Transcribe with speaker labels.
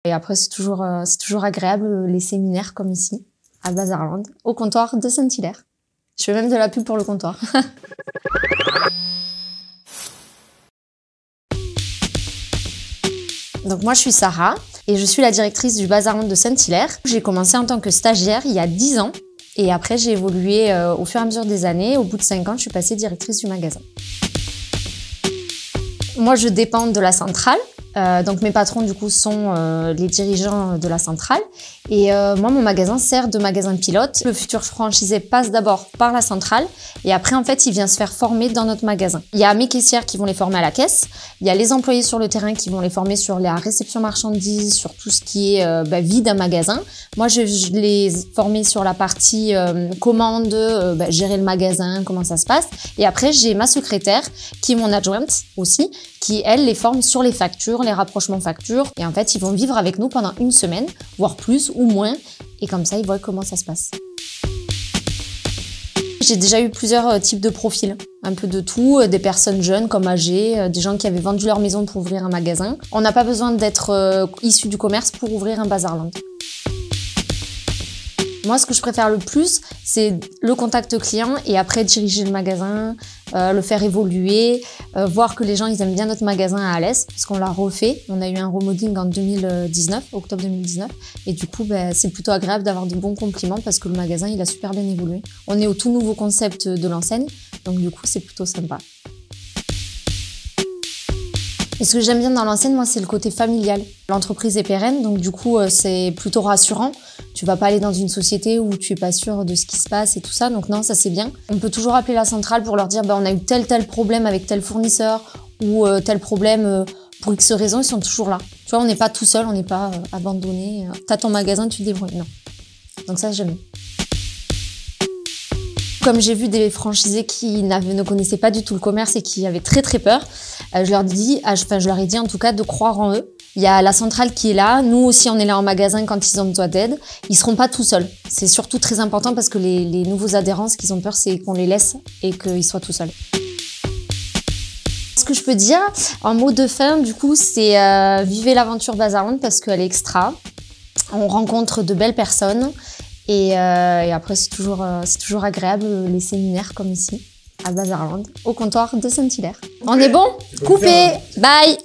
Speaker 1: Et après, c'est toujours agréable, les séminaires comme ici, à Bazarland, au comptoir de Saint-Hilaire. Je fais même de la pub pour le comptoir. Donc moi, je suis Sarah et je suis la directrice du Bazarland de Saint-Hilaire. J'ai commencé en tant que stagiaire il y a 10 ans et après, j'ai évolué au fur et à mesure des années. Au bout de 5 ans, je suis passée directrice du magasin. Moi, je dépends de la centrale. Donc mes patrons du coup sont les dirigeants de la centrale et moi mon magasin sert de magasin pilote. Le futur franchisé passe d'abord par la centrale et après en fait il vient se faire former dans notre magasin. Il y a mes caissières qui vont les former à la caisse, il y a les employés sur le terrain qui vont les former sur la réception marchandises, sur tout ce qui est vie d'un magasin. Moi je les former sur la partie commande, gérer le magasin, comment ça se passe. Et après j'ai ma secrétaire qui est mon adjointe aussi, qui elle les forme sur les factures, les rapprochements factures. Et en fait, ils vont vivre avec nous pendant une semaine, voire plus ou moins. Et comme ça, ils voient comment ça se passe. J'ai déjà eu plusieurs types de profils, un peu de tout, des personnes jeunes comme âgées, des gens qui avaient vendu leur maison pour ouvrir un magasin. On n'a pas besoin d'être issu du commerce pour ouvrir un Bazarland. Moi, ce que je préfère le plus, c'est le contact client et après diriger le magasin, le faire évoluer, voir que les gens ils aiment bien notre magasin à Alès parce qu'on l'a refait. On a eu un remodeling en 2019, octobre 2019 et du coup c'est plutôt agréable d'avoir de bons compliments parce que le magasin il a super bien évolué. On est au tout nouveau concept de l'enseigne donc du coup c'est plutôt sympa. Et ce que j'aime bien dans l'enseigne, moi, c'est le côté familial. L'entreprise est pérenne, donc du coup, c'est plutôt rassurant. Tu vas pas aller dans une société où tu es pas sûr de ce qui se passe et tout ça, donc non, ça c'est bien. On peut toujours appeler la centrale pour leur dire on a eu tel problème avec tel fournisseur ou tel problème pour X raison, ils sont toujours là. Tu vois, on n'est pas tout seul, on n'est pas abandonné. T'as ton magasin, tu te débrouilles. Non. Donc ça, j'aime bien. Comme j'ai vu des franchisés qui ne connaissaient pas du tout le commerce et qui avaient très peur, je leur ai dit en tout cas de croire en eux. Il y a la centrale qui est là, nous aussi on est là en magasin quand ils ont besoin d'aide. Ils seront pas tout seuls. C'est surtout très important parce que les nouveaux adhérents, ce qu'ils ont peur, c'est qu'on les laisse et qu'ils soient tout seuls. Ce que je peux dire en mot de fin, du coup, c'est vivez l'aventure Bazarland parce qu'elle est extra. On rencontre de belles personnes. Et après, c'est toujours agréable, les séminaires comme ici, à Bazarland, au comptoir de Saint-Hilaire. On est bon? Coupé! Bye!